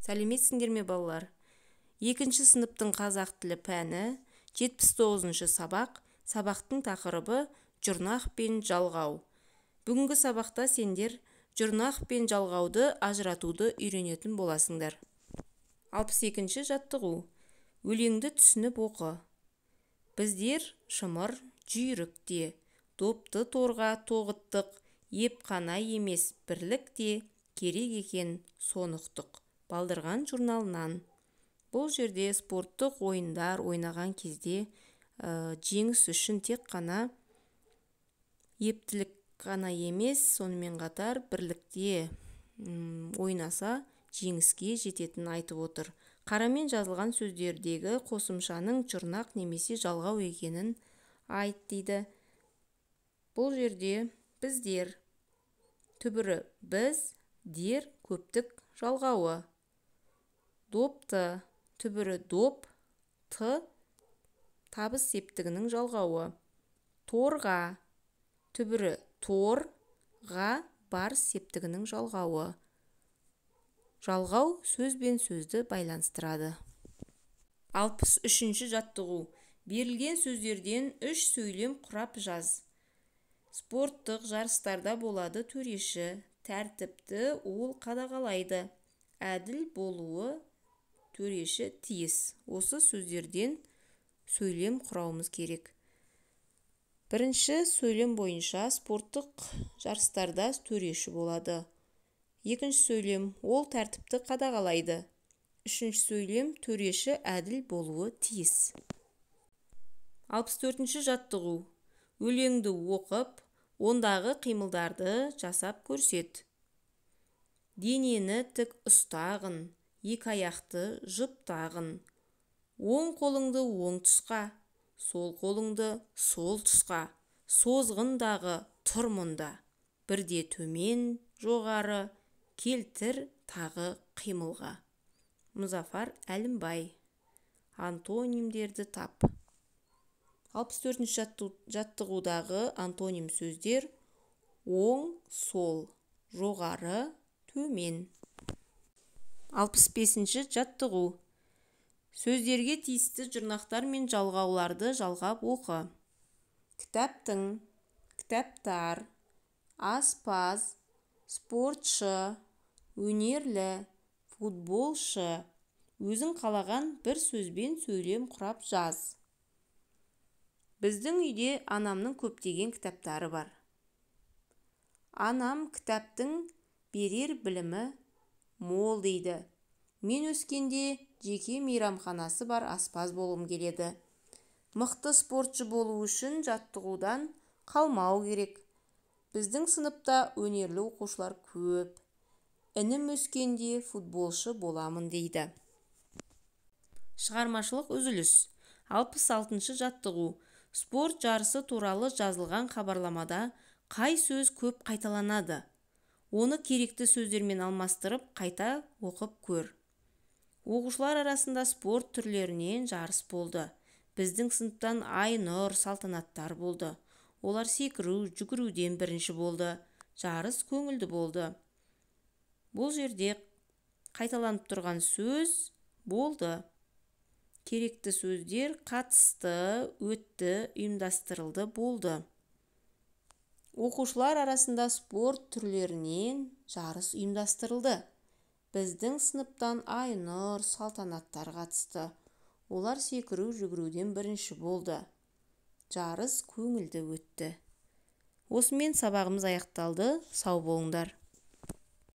Сәлеметсіңдер ме балалар? 2-ші сыныптың қазақ тілі пәні 79-шы сабақ. Сабақтың тақырыбы жұрнақ пен жалғау. Бүгінгі сабақта сендер жұрнақ пен жалғауды ажыратуды үйренетін боласыңдар. 62-ші жаттығу. Өлеңді түсініп оқы. Біздер шымыр жүйрікте, допты торға тоғыттық, еп қана емес бірлікте керек екен сонықтық. Балдырған журналынан. Бұл жерде спорттық ойындар ойнаған кезде жеңіс үшін тек қана ептілік қана емес, сонымен қатар бірлікте ойнаса жеңіске жететін айтып отыр. Қарамен жазылған сөздердегі қосымшаның жұрнақ немесе жалғау екенін айт дейді. Бұл жерде біздер, түбірі біз, дер көптік жалғауы. Допты, түбірі доп, ты табыс септігінің жалғауы. Торға, түбірі тор, ға бар септігінің жалғауы. Жалғау сөз бен сөзді байланыстырады. 63-ші жаттығу. Берілген сөздерден 3 сөйлем құрап жаз. Спорттық жарыстарда болады төреші, тәртіпті ол қадағалайды. Әділ болуы төреші тиіс. Осы сөздерден сөйлем құрауымыз керек. Бірінші сөйлем бойынша спорттық жарыстарда төреші болады. Екінші сөйлем ол тәртіпті қадағалайды. Үшінші сөйлем төреші әділ болуы тиіс. 64-ші жаттығу. Өлеңді оқып, ондағы қимылдарды жасап көрсет. Денені тік ұстағын, екі аяқты жұптағын. Оң қолыңды оң тұсқа, сол қолыңды сол тұсқа. Созғындағы тұр мұнда. Бірде төмен, жоғары, келтір тағы қимылға. Мұзафар Әлімбай. Антонимдерді тап. 64-ші жаттығудағы антоним сөздер: оң, сол, жоғары, төмен. 65-ші жаттығу. Сөздерге тиісті жұрнақтар мен жалғауларды жалғап оқы. Кітаптың, кітаптар, аспаз, спортшы, өнерлі, футболшы. Өзің қалаған бір сөзбен сөйлем құрап жаз. Біздің үйде анамның көптеген кітаптары бар. Анам кітаптың берер білімі мол дейді. Мен өскенде жеке мейрамханасы бар аспаз болғым келеді. Мықты спортшы болу үшін жаттығудан қалмау керек. Біздің сыныпта өнерлі оқушылар көп. Інім өскенде футболшы боламын дейді. Шығармашылық үзіліс. 66-шы жаттығу. Спорт жарысы туралы жазылған хабарламада қай сөз көп қайталанады? Оны керекті сөздермен алмастырып қайта оқып көр. Оқушылар арасында спорт түрлерінен жарыс болды. Біздің сыныптан Айнұр, Салтанаттар болды. Олар секіру, жүгіруден бірінші болды. Жарыс көңілді болды. Бұл жерде қайталанып тұрған сөз болды. Керекті сөздер қатысты, өтті, ұйымдастырылды, болды. Оқушылар арасында спорт түрлерінен жарыс ұйымдастырылды. Біздің сыныптан Айнұр, Салтанаттар қатысты. Олар секіру, жүгіруден бірінші болды. Жарыс көңілді өтті. Осымен сабағымыз аяқталды. Сау болыңдар.